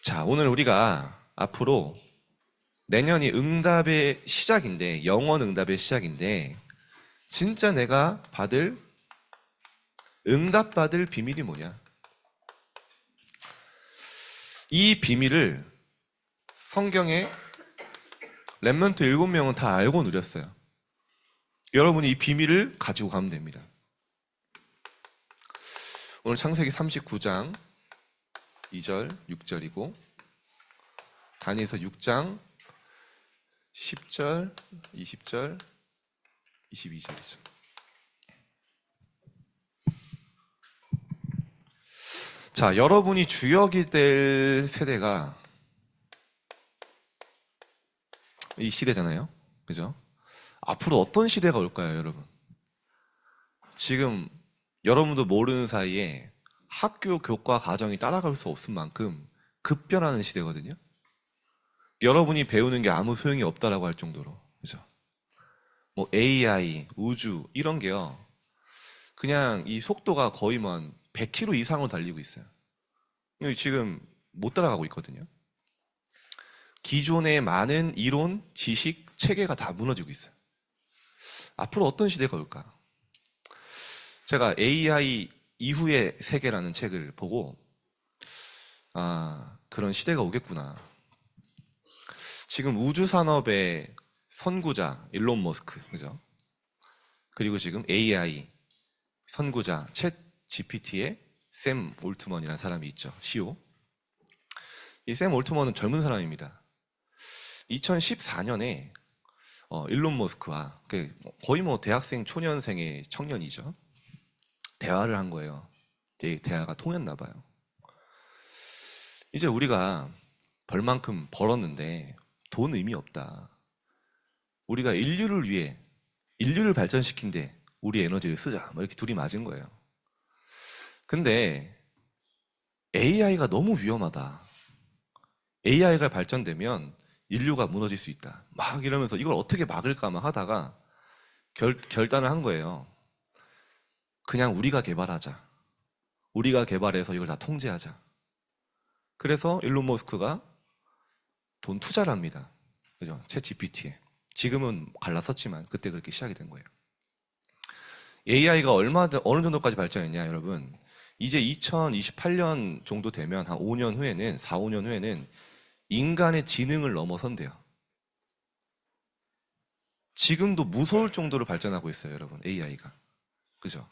자, 오늘 우리가 앞으로 내년이 응답의 시작인데, 영원 응답의 시작인데, 진짜 내가 응답받을 비밀이 뭐냐? 이 비밀을 성경에 렘넌트 7명은 다 알고 누렸어요. 여러분이 이 비밀을 가지고 가면 됩니다. 오늘 창세기 39장 2절, 6절이고 다니엘서 6장 10절, 20절, 22절이죠. 자, 여러분이 주역이 될 세대가 이 시대잖아요. 그죠? 앞으로 어떤 시대가 올까요, 여러분? 지금 여러분도 모르는 사이에 학교 교과 과정이 따라갈 수 없을 만큼 급변하는 시대거든요. 여러분이 배우는 게 아무 소용이 없다라고 할 정도로. 그죠? 뭐 AI, 우주 이런 게요. 그냥 이 속도가 거의 뭐 한 100km 이상으로 달리고 있어요. 지금 못 따라가고 있거든요. 기존의 많은 이론, 지식, 체계가 다 무너지고 있어요. 앞으로 어떤 시대가 올까? 제가 AI 이후의 세계라는 책을 보고 그런 시대가 오겠구나. 지금 우주 산업의 선구자 일론 머스크, 그죠? 그리고 지금 AI 선구자 챗 GPT의 샘 올트먼이라는 사람이 있죠. CEO. 이 샘 올트먼은 젊은 사람입니다. 2014년에 일론 머스크와 거의 뭐 대학생 초년생의 청년이죠. 대화를 한 거예요. 대화가 통했나 봐요. 이제 우리가 벌 만큼 벌었는데 돈 의미 없다. 우리가 인류를 위해 인류를 발전시킨데 우리 에너지를 쓰자. 뭐 이렇게 둘이 맞은 거예요. 근데 AI가 너무 위험하다. AI가 발전되면 인류가 무너질 수 있다. 막 이러면서 이걸 어떻게 막을까 막 하다가 결단을 한 거예요. 그냥 우리가 개발하자. 우리가 개발해서 이걸 다 통제하자. 그래서 일론 머스크가 돈 투자를 합니다. 그죠? 챗 GPT에. 지금은 갈라섰지만 그때 그렇게 시작이 된 거예요. AI가 어느 정도까지 발전했냐, 여러분? 이제 2028년 정도 되면 한 5년 후에는 4, 5년 후에는 인간의 지능을 넘어선대요. 지금도 무서울 정도로 발전하고 있어요, 여러분. AI가. 그죠?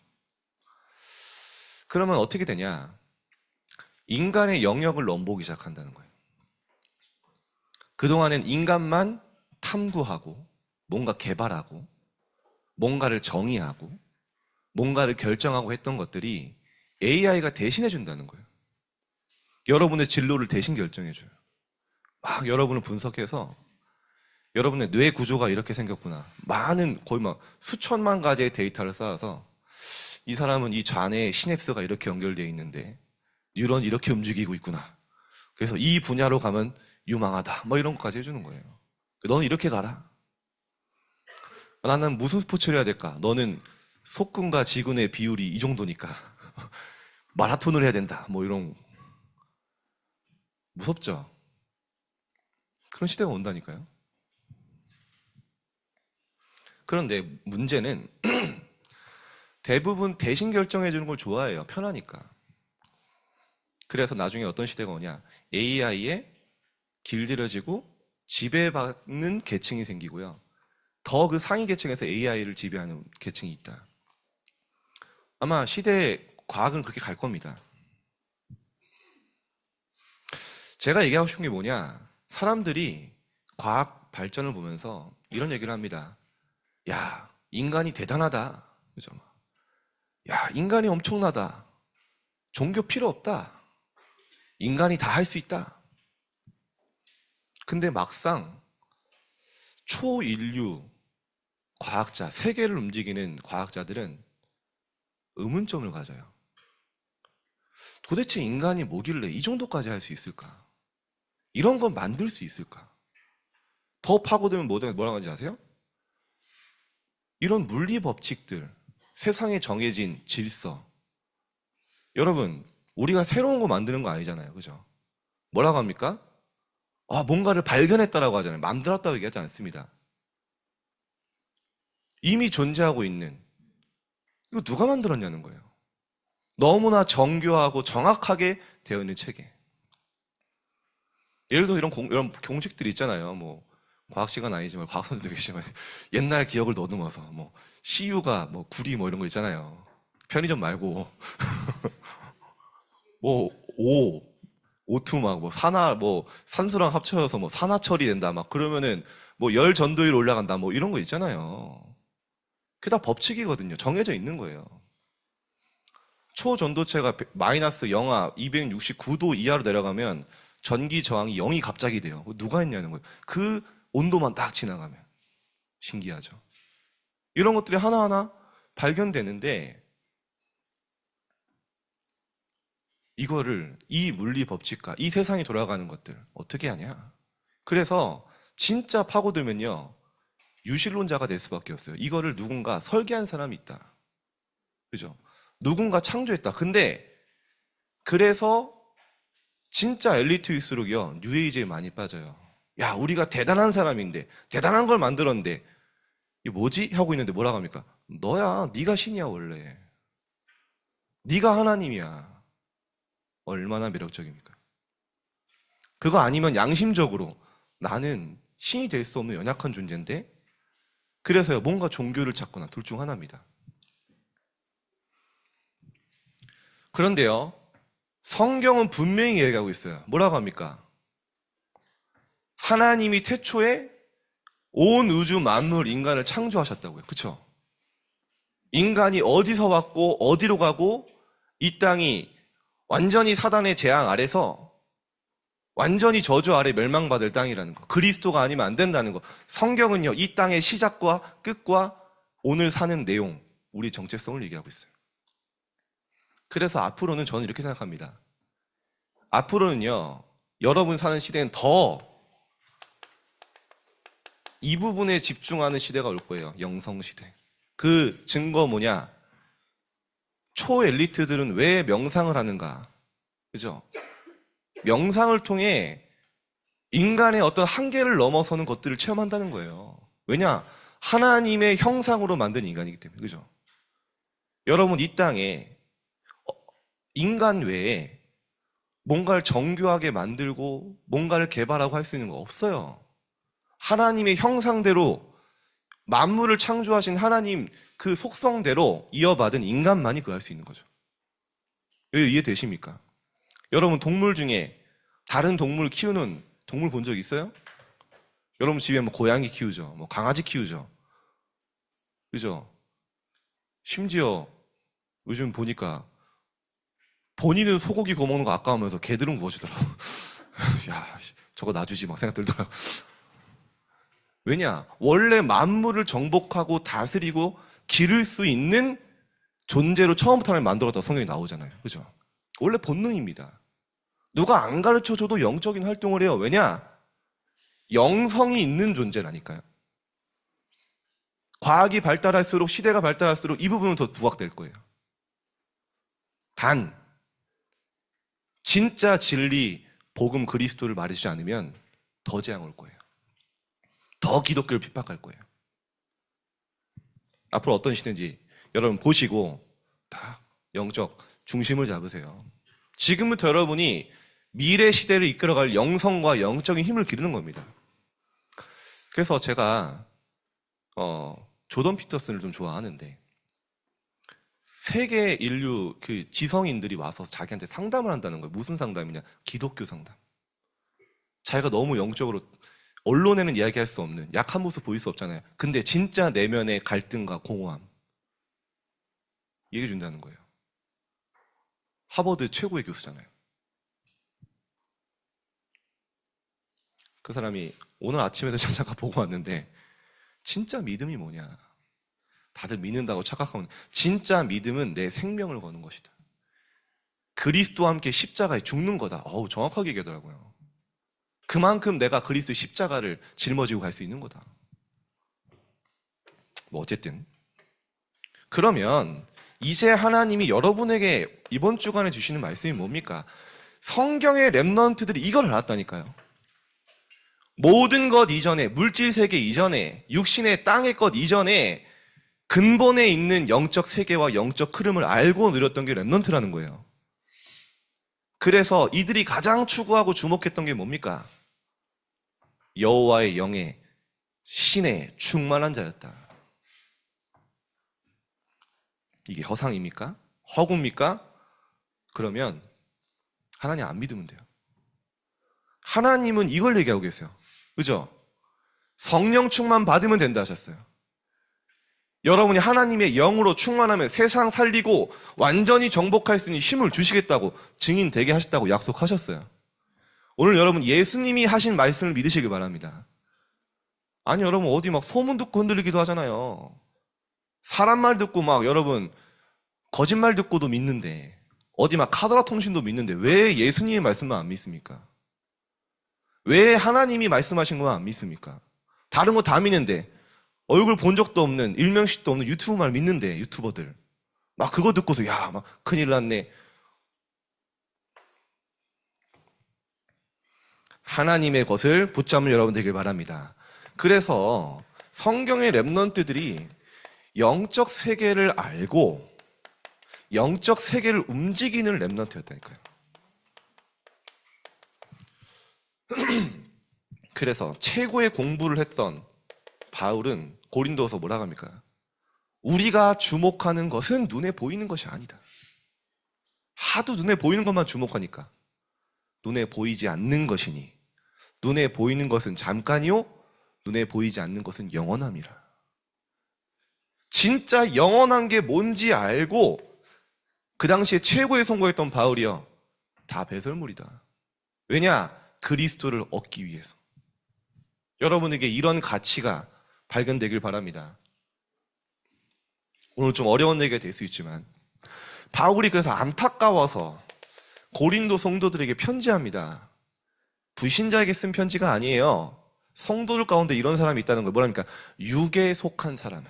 그러면 어떻게 되냐? 인간의 영역을 넘보기 시작한다는 거예요. 그동안엔 인간만 탐구하고 뭔가 개발하고 뭔가를 정의하고 뭔가를 결정하고 했던 것들이 AI가 대신해 준다는 거예요. 여러분의 진로를 대신 결정해 줘요. 막 여러분을 분석해서 여러분의 뇌 구조가 이렇게 생겼구나. 많은 거의 막 수천만 가지의 데이터를 쌓아서 이 사람은 이 좌뇌에 시냅스가 이렇게 연결되어 있는데 뉴런이 이렇게 움직이고 있구나. 그래서 이 분야로 가면 유망하다. 뭐 이런 것까지 해주는 거예요. 너는 이렇게 가라. 나는 무슨 스포츠를 해야 될까? 너는 속근과 지근의 비율이 이 정도니까 마라톤을 해야 된다. 뭐 이런. 무섭죠? 그런 시대가 온다니까요. 그런데 문제는 대부분 대신 결정해 주는 걸 좋아해요. 편하니까. 그래서 나중에 어떤 시대가 오냐? AI에 길들여지고 지배받는 계층이 생기고요. 더 그 상위 계층에서 AI를 지배하는 계층이 있다. 아마 시대의 과학은 그렇게 갈 겁니다. 제가 얘기하고 싶은 게 뭐냐? 사람들이 과학 발전을 보면서 이런 얘기를 합니다. 야, 인간이 대단하다. 그죠? 야, 인간이 엄청나다. 종교 필요 없다. 인간이 다 할 수 있다. 근데 막상 초인류 과학자, 세계를 움직이는 과학자들은 의문점을 가져요. 도대체 인간이 뭐길래 이 정도까지 할 수 있을까? 이런 건 만들 수 있을까? 더 파고들면 뭐라고 하는지 아세요? 이런 물리 법칙들, 세상에 정해진 질서. 여러분, 우리가 새로운 거 만드는 거 아니잖아요. 그죠? 뭐라고 합니까? 뭔가를 발견했다라고 하잖아요. 만들었다고 얘기하지 않습니다. 이미 존재하고 있는, 이거 누가 만들었냐는 거예요. 너무나 정교하고 정확하게 되어 있는 체계. 예를 들어 이런 공식들이 있잖아요. 뭐 과학 시간 아니지만 과학 선생님도 계시지만 옛날 기억을 더듬어서 뭐 CU가 뭐 구리 뭐 이런 거 있잖아요. 편의점 말고 뭐 O2 막 뭐 산화 뭐 산소랑 합쳐져서 뭐 산화 처리된다 막 그러면은 뭐 열 전도율 올라간다 뭐 이런 거 있잖아요. 그게 다 법칙이거든요. 정해져 있는 거예요. 초전도체가 마이너스 영하 269도 이하로 내려가면 전기 저항이 0이 갑자기 돼요. 누가 했냐는 거예요. 그 온도만 딱 지나가면. 신기하죠. 이런 것들이 하나하나 발견되는데 이거를 이 물리 법칙과 이 세상이 돌아가는 것들 어떻게 하냐. 그래서 진짜 파고들면요. 유실론자가 될 수밖에 없어요. 이거를 누군가 설계한 사람이 있다. 그죠? 누군가 창조했다. 근데 그래서 진짜 엘리트일수록요. 뉴에이지에 많이 빠져요. 야, 우리가 대단한 사람인데 대단한 걸 만들었는데 이게 뭐지? 하고 있는데 뭐라고 합니까? 너야. 네가 신이야 원래. 네가 하나님이야. 얼마나 매력적입니까? 그거 아니면 양심적으로 나는 신이 될 수 없는 연약한 존재인데 그래서요. 뭔가 종교를 찾거나 둘 중 하나입니다. 그런데요. 성경은 분명히 얘기하고 있어요. 뭐라고 합니까? 하나님이 태초에 온 우주 만물 인간을 창조하셨다고요. 그쵸? 인간이 어디서 왔고 어디로 가고 이 땅이 완전히 사단의 재앙 아래서 완전히 저주 아래 멸망받을 땅이라는 거. 그리스도가 아니면 안 된다는 거. 성경은요. 이 땅의 시작과 끝과 오늘 사는 내용, 우리 정체성을 얘기하고 있어요. 그래서 앞으로는 저는 이렇게 생각합니다. 앞으로는요. 여러분 사는 시대는 더 이 부분에 집중하는 시대가 올 거예요. 영성시대. 그 증거 뭐냐? 초엘리트들은 왜 명상을 하는가? 그죠? 명상을 통해 인간의 어떤 한계를 넘어서는 것들을 체험한다는 거예요. 왜냐? 하나님의 형상으로 만든 인간이기 때문에. 그죠? 여러분 이 땅에 인간 외에 뭔가를 정교하게 만들고 뭔가를 개발하고 할 수 있는 거 없어요. 하나님의 형상대로 만물을 창조하신 하나님 그 속성대로 이어받은 인간만이 그거 할 수 있는 거죠. 이해되십니까? 여러분 동물 중에 다른 동물 키우는 동물 본 적 있어요? 여러분 집에 뭐 고양이 키우죠. 뭐 강아지 키우죠. 그죠? 심지어 요즘 보니까 본인은 소고기 구워 먹는 거 아까우면서 개들은 구워주더라고. 야, 저거 놔주지 막 생각 들더라고. 왜냐? 원래 만물을 정복하고 다스리고 기를 수 있는 존재로 처음부터 하나님 만들었다고 성경이 나오잖아요. 그죠? 원래 본능입니다. 누가 안 가르쳐줘도 영적인 활동을 해요. 왜냐? 영성이 있는 존재라니까요. 과학이 발달할수록 시대가 발달할수록 이 부분은 더 부각될 거예요. 단 진짜 진리, 복음, 그리스도를 말해주지 않으면 더 재앙 올 거예요. 더 기독교를 핍박할 거예요. 앞으로 어떤 시대인지 여러분 보시고 딱 영적 중심을 잡으세요. 지금부터 여러분이 미래 시대를 이끌어갈 영성과 영적인 힘을 기르는 겁니다. 그래서 제가 조던 피터슨을 좀 좋아하는데 세계 인류 그 지성인들이 와서 자기한테 상담을 한다는 거예요. 무슨 상담이냐? 기독교 상담. 자기가 너무 영적으로 언론에는 이야기할 수 없는 약한 모습 보일 수 없잖아요. 근데 진짜 내면의 갈등과 공허함 얘기해 준다는 거예요. 하버드 최고의 교수잖아요. 그 사람이 오늘 아침에도 잠깐 보고 왔는데 진짜 믿음이 뭐냐? 다들 믿는다고 착각하면 진짜 믿음은 내 생명을 거는 것이다. 그리스도와 함께 십자가에 죽는 거다. 정확하게 얘기하더라고요. 그만큼 내가 그리스도의 십자가를 짊어지고 갈 수 있는 거다. 뭐 어쨌든 그러면 이제 하나님이 여러분에게 이번 주간에 주시는 말씀이 뭡니까? 성경의 렘넌트들이 이걸 알았다니까요. 모든 것 이전에, 물질 세계 이전에, 육신의 땅의 것 이전에 근본에 있는 영적 세계와 영적 흐름을 알고 누렸던 게 렘넌트라는 거예요. 그래서 이들이 가장 추구하고 주목했던 게 뭡니까? 여호와의 영에 신에 충만한 자였다. 이게 허상입니까? 허구입니까? 그러면 하나님 안 믿으면 돼요. 하나님은 이걸 얘기하고 계세요. 그죠? 성령 충만 받으면 된다 하셨어요. 여러분이 하나님의 영으로 충만하면 세상 살리고 완전히 정복할 수 있는 힘을 주시겠다고 증인 되게 하셨다고 약속하셨어요. 오늘 여러분 예수님이 하신 말씀을 믿으시길 바랍니다. 아니 여러분 어디 막 소문 듣고 흔들리기도 하잖아요. 사람 말 듣고 막 여러분 거짓말 듣고도 믿는데 어디 막 카더라 통신도 믿는데 왜 예수님의 말씀만 안 믿습니까? 왜 하나님이 말씀하신 것만 안 믿습니까? 다른 거 다 믿는데 얼굴 본 적도 없는 일명식도 없는 유튜브 말 믿는데 유튜버들 막 그거 듣고서 야 막 큰일 났네. 하나님의 것을 붙잡는 여러분 되길 바랍니다. 그래서 성경의 렘넌트들이 영적 세계를 알고 영적 세계를 움직이는 렘넌트였다니까요. 그래서 최고의 공부를 했던 바울은 고린도서 뭐라고 합니까? 우리가 주목하는 것은 눈에 보이는 것이 아니다. 하도 눈에 보이는 것만 주목하니까 눈에 보이지 않는 것이니 눈에 보이는 것은 잠깐이요 눈에 보이지 않는 것은 영원함이라. 진짜 영원한 게 뭔지 알고 그 당시에 최고의 선고했던 바울이요 다 배설물이다. 왜냐? 그리스도를 얻기 위해서. 여러분에게 이런 가치가 발견되길 바랍니다. 오늘 좀 어려운 얘기가 될 수 있지만 바울이 그래서 안타까워서 고린도 성도들에게 편지합니다. 불신자에게 쓴 편지가 아니에요. 성도들 가운데 이런 사람이 있다는 거예요. 뭐랍니까? 육에 속한 사람은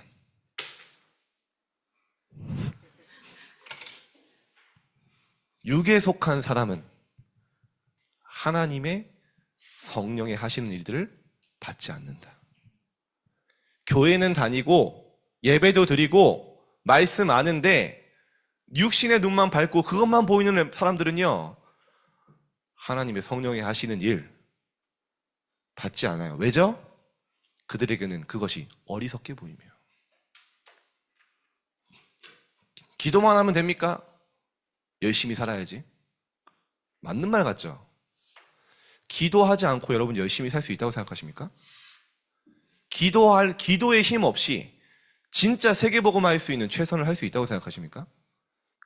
육에 속한 사람은 하나님의 성령의 하시는 일들을 받지 않는다. 교회는 다니고 예배도 드리고 말씀 아는데 육신의 눈만 밟고 그것만 보이는 사람들은요 하나님의 성령이 하시는 일 받지 않아요. 왜죠? 그들에게는 그것이 어리석게 보이며. 기도만 하면 됩니까? 열심히 살아야지. 맞는 말 같죠? 기도하지 않고 여러분 열심히 살 수 있다고 생각하십니까? 기도의 힘 없이 진짜 세계복음 할 수 있는 최선을 할 수 있다고 생각하십니까?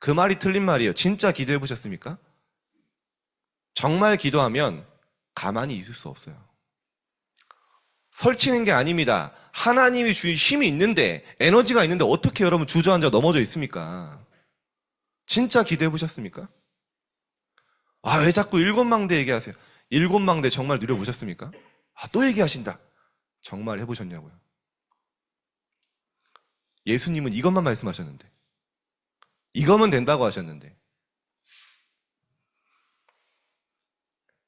그 말이 틀린 말이에요. 진짜 기도해 보셨습니까? 정말 기도하면 가만히 있을 수 없어요. 설치는 게 아닙니다. 하나님이 주신 힘이 있는데 에너지가 있는데 어떻게 여러분 주저앉아 넘어져 있습니까? 진짜 기도해 보셨습니까? 아, 왜 자꾸 일곱 망대 얘기하세요? 일곱 망대 정말 누려보셨습니까? 아, 또 얘기하신다. 정말 해보셨냐고요? 예수님은 이것만 말씀하셨는데 이거면 된다고 하셨는데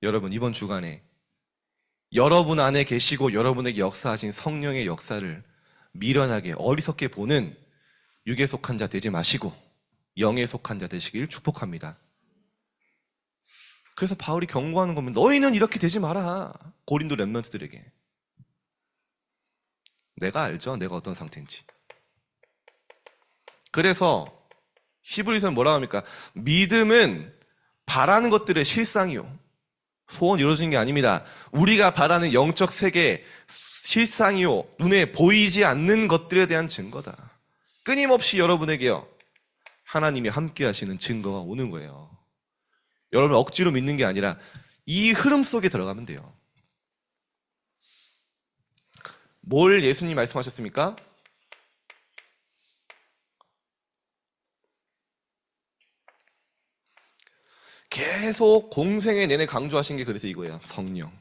여러분 이번 주간에 여러분 안에 계시고 여러분에게 역사하신 성령의 역사를 미련하게 어리석게 보는 육에 속한 자 되지 마시고 영에 속한 자 되시길 축복합니다. 그래서 바울이 경고하는 거면 너희는 이렇게 되지 마라. 고린도 렘넌트들에게. 내가 알죠. 내가 어떤 상태인지. 그래서 히브리서는 뭐라고 합니까? 믿음은 바라는 것들의 실상이요. 소원 이루어지는 게 아닙니다. 우리가 바라는 영적 세계 실상이요. 눈에 보이지 않는 것들에 대한 증거다. 끊임없이 여러분에게요. 하나님이 함께 하시는 증거가 오는 거예요. 여러분 억지로 믿는 게 아니라 이 흐름 속에 들어가면 돼요. 뭘 예수님이 말씀하셨습니까? 계속 공생의 내내 강조하신 게 그래서 이거예요. 성령.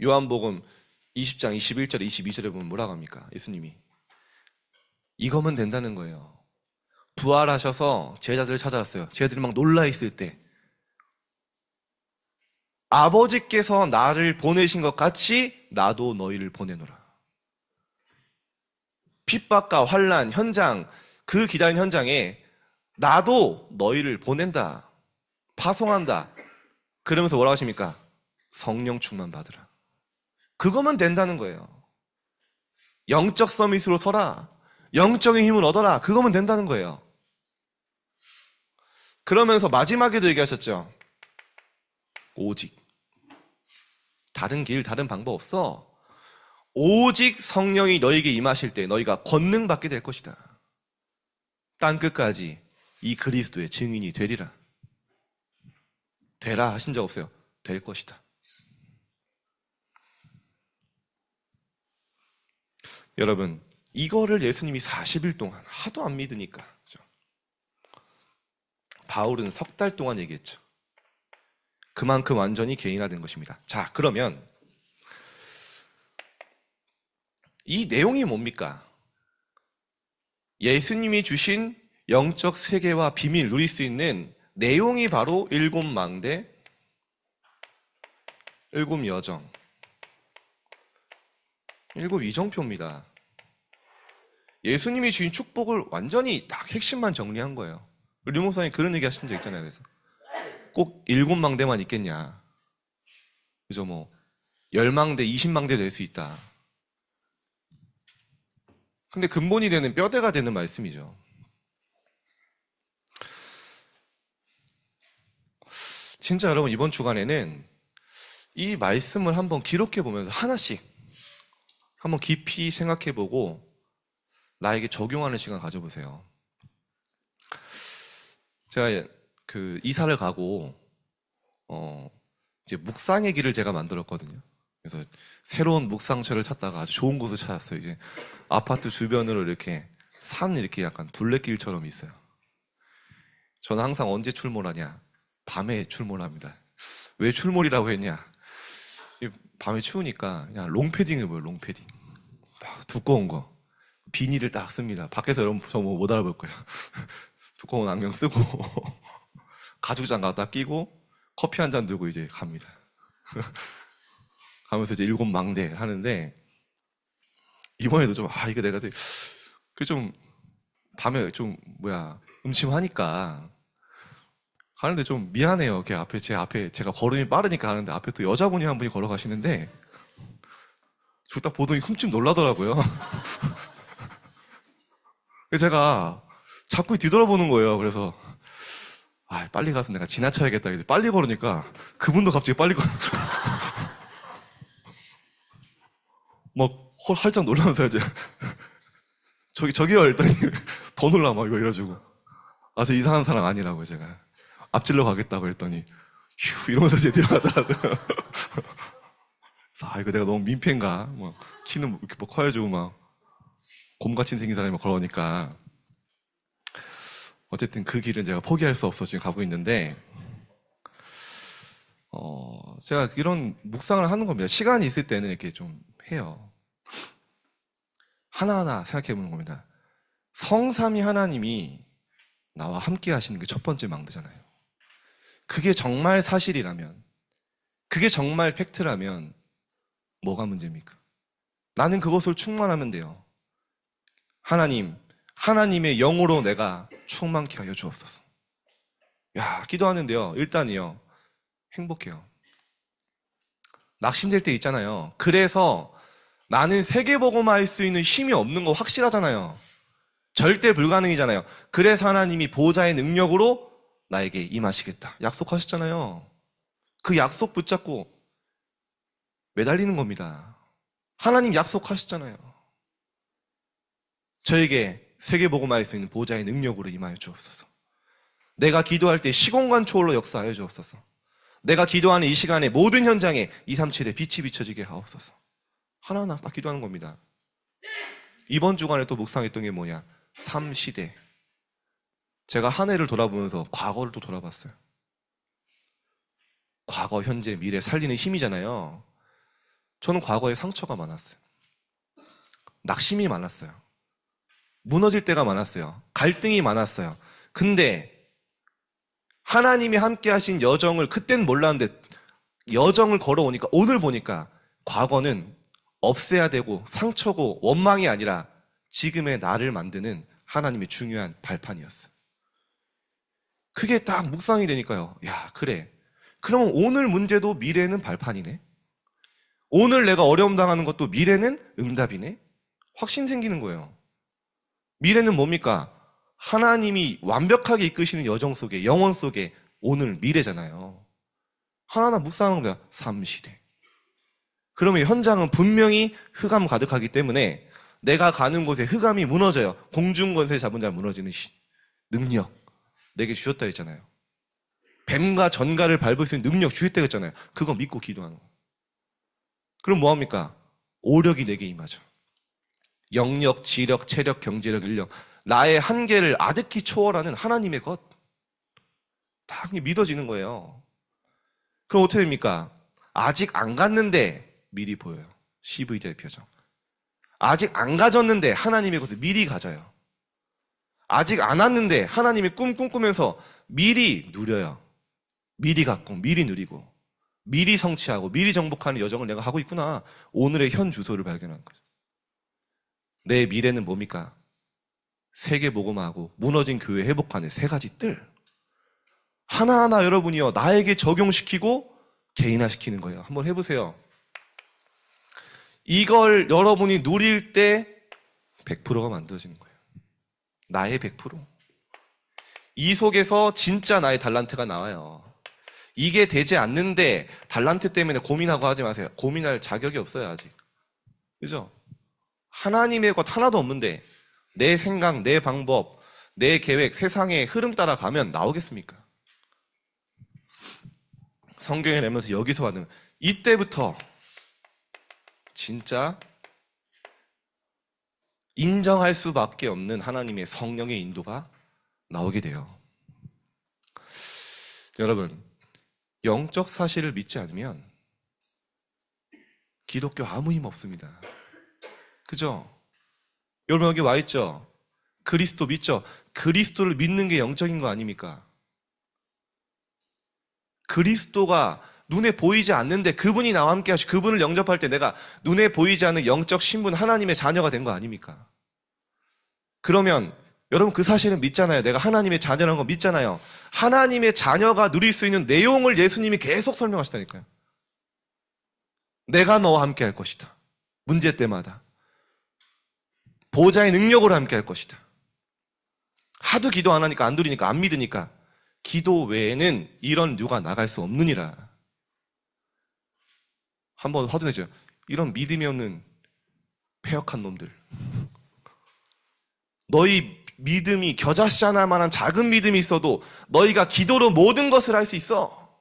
요한복음 20장 21절 22절에 보면 뭐라고 합니까? 예수님이 이거면 된다는 거예요. 부활하셔서 제자들을 찾아왔어요. 제자들이 막 놀라 있을 때 아버지께서 나를 보내신 것 같이 나도 너희를 보내노라. 핍박과 환난 현장, 그 기다린 현장에 나도 너희를 보낸다, 파송한다. 그러면서 뭐라고 하십니까? 성령 충만 받으라. 그거면 된다는 거예요. 영적 서밋으로 서라, 영적인 힘을 얻어라. 그거면 된다는 거예요. 그러면서 마지막에도 얘기하셨죠. 오직 다른 길, 다른 방법 없어. 오직 성령이 너에게 임하실 때 너희가 권능 받게 될 것이다. 땅 끝까지 이 그리스도의 증인이 되리라. 되라 하신 적 없어요. 될 것이다. 여러분, 이거를 예수님이 40일 동안 하도 안 믿으니까, 그렇죠? 바울은 석 달 동안 얘기했죠. 그만큼 완전히 개인화된 것입니다. 자, 그러면 이 내용이 뭡니까? 예수님이 주신 영적 세계와 비밀 누릴 수 있는 내용이 바로 일곱 망대, 일곱 여정, 일곱 이정표입니다. 예수님이 주신 축복을 완전히 딱 핵심만 정리한 거예요. 류 목사님 그런 얘기 하신 적 있잖아요. 그래서 꼭 일곱 망대만 있겠냐. 그죠? 뭐 10망대, 20망대 될 수 있다. 근데 근본이 되는 뼈대가 되는 말씀이죠. 진짜 여러분, 이번 주간에는 이 말씀을 한번 기록해 보면서 하나씩 한번 깊이 생각해 보고 나에게 적용하는 시간 가져보세요. 제가 그 이사를 가고 이제 묵상의 길을 제가 만들었거든요. 그래서 새로운 묵상처를 찾다가 아주 좋은 곳을 찾았어요. 이제 아파트 주변으로 이렇게 산 이렇게 약간 둘레길처럼 있어요. 저는 항상 언제 출몰하냐? 밤에 출몰합니다. 왜 출몰이라고 했냐? 밤에 추우니까 그냥 롱패딩을 입어요. 롱패딩 딱 두꺼운 거, 비닐을 딱 씁니다. 밖에서 여러분 저 뭐 못 알아볼 거예요. 두꺼운 안경 쓰고 가죽장갑 딱 끼고 커피 한 잔 들고 이제 갑니다. 가면서 이제 일곱 망대 하는데, 이번에도 좀 이거 내가 그 좀 밤에 좀 음침하니까 가는데 좀 미안해요. 제 앞에 제가 걸음이 빠르니까 가는데 앞에 또 여자분이 한 분이 걸어가시는데 저 딱 보더니 흠칫 놀라더라고요. 제가 자꾸 뒤돌아보는 거예요. 그래서 빨리 가서 내가 지나쳐야겠다. 이제 빨리 걸으니까 그분도 갑자기 빨리 막 활짝 놀라면서 이제 저기요 했더니 더 놀라 막 이래가지고 저 이상한 사람 아니라고 제가 앞질러 가겠다고 했더니 휴 이러면서 이제 들어가더라고요. 그래서 이거 내가 너무 민폐인가? 막 키는 이렇게 막 커가지고 막 곰같이 생긴 사람이 막 걸어오니까 어쨌든 그 길은 제가 포기할 수 없어 지금 가고 있는데, 제가 이런 묵상을 하는 겁니다. 시간이 있을 때는 이렇게 좀 해요. 하나하나 생각해 보는 겁니다. 성삼위 하나님이 나와 함께 하시는 게 첫 번째 망대잖아요. 그게 정말 사실이라면, 그게 정말 팩트라면 뭐가 문제입니까? 나는 그것을 충만하면 돼요. 하나님의 영으로 내가 충만케 하여 주옵소서. 기도하는데요, 일단이요, 행복해요. 낙심될 때 있잖아요. 그래서 나는 세계복음화 할 수 있는 힘이 없는 거 확실하잖아요. 절대 불가능이잖아요. 그래서 하나님이 보호자의 능력으로 나에게 임하시겠다 약속하셨잖아요. 그 약속 붙잡고 매달리는 겁니다. 하나님 약속하셨잖아요. 저에게 세계복음화 할 수 있는 보호자의 능력으로 임하여 주옵소서. 내가 기도할 때 시공간 초월로 역사하여 주옵소서. 내가 기도하는 이 시간에 모든 현장에 237의 빛이 비춰지게 하옵소서. 하나하나 딱 기도하는 겁니다. 이번 주간에 또 묵상했던 게 뭐냐? 3시대. 제가 한 해를 돌아보면서 과거를 또 돌아봤어요. 과거, 현재, 미래 살리는 힘이잖아요. 저는 과거에 상처가 많았어요. 낙심이 많았어요. 무너질 때가 많았어요. 갈등이 많았어요. 근데 하나님이 함께 하신 여정을 그땐 몰랐는데 여정을 걸어오니까 오늘 보니까 과거는 없애야 되고 상처고 원망이 아니라 지금의 나를 만드는 하나님의 중요한 발판이었어요. 그게 딱 묵상이 되니까요. 야, 그래. 그러면 오늘 문제도 미래는 발판이네. 오늘 내가 어려움 당하는 것도 미래는 응답이네. 확신 생기는 거예요. 미래는 뭡니까? 하나님이 완벽하게 이끄시는 여정 속에, 영원 속에 오늘 미래잖아요. 하나하나 묵상하는 거야. 삶 시대. 그러면 현장은 분명히 흑암 가득하기 때문에 내가 가는 곳에 흑암이 무너져요. 공중권세 잡은 자 무너지는 능력 내게 주셨다 했잖아요. 뱀과 전갈을 밟을 수 있는 능력 주셨다 했잖아요. 그거 믿고 기도하는 거예요. 그럼 뭐합니까? 오력이 내게 임하죠. 영력, 지력, 체력, 경제력, 인력, 나의 한계를 아득히 초월하는 하나님의 것 딱 믿어지는 거예요. 그럼 어떻게 됩니까? 아직 안 갔는데 미리 보여요. CVD의 표정. 아직 안 가졌는데 하나님의 것을 미리 가져요. 아직 안 왔는데 하나님이 꿈 꿈꾸면서 미리 누려요. 미리 갖고 미리 누리고 미리 성취하고 미리 정복하는 여정을 내가 하고 있구나. 오늘의 현 주소를 발견하는 거죠. 내 미래는 뭡니까? 세계복음화하고 무너진 교회 회복하는 세 가지 뜰. 하나하나 여러분이요 나에게 적용시키고 개인화시키는 거예요. 한번 해보세요. 이걸 여러분이 누릴 때 100%가 만들어지는 거예요. 나의 100%. 이 속에서 진짜 나의 달란트가 나와요. 이게 되지 않는데 달란트 때문에 고민하고 하지 마세요. 고민할 자격이 없어요 아직. 그죠? 하나님의 것 하나도 없는데 내 생각, 내 방법, 내 계획, 세상의 흐름 따라 가면 나오겠습니까? 성경에 내면서 여기서 하는 이때부터 진짜 인정할 수밖에 없는 하나님의 성령의 인도가 나오게 돼요. 여러분, 영적 사실을 믿지 않으면 기독교 아무 힘 없습니다. 그죠? 여러분 여기 와 있죠? 그리스도 믿죠? 그리스도를 믿는 게 영적인 거 아닙니까? 그리스도가 눈에 보이지 않는데 그분이 나와 함께 하시 그분을 영접할 때 내가 눈에 보이지 않는 영적 신분 하나님의 자녀가 된 거 아닙니까? 그러면 여러분 그 사실은 믿잖아요. 내가 하나님의 자녀라는 거 믿잖아요. 하나님의 자녀가 누릴 수 있는 내용을 예수님이 계속 설명하시다니까요. 내가 너와 함께 할 것이다. 문제 때마다. 보호자의 능력으로 함께 할 것이다. 하도 기도 안 하니까 안 누리니까 안 믿으니까 기도 외에는 이런 유가 나갈 수 없느니라. 한번 화두내죠. 이런 믿음이 없는 폐역한 놈들. 너희 믿음이 겨자씨 하나만한 작은 믿음이 있어도 너희가 기도로 모든 것을 할 수 있어.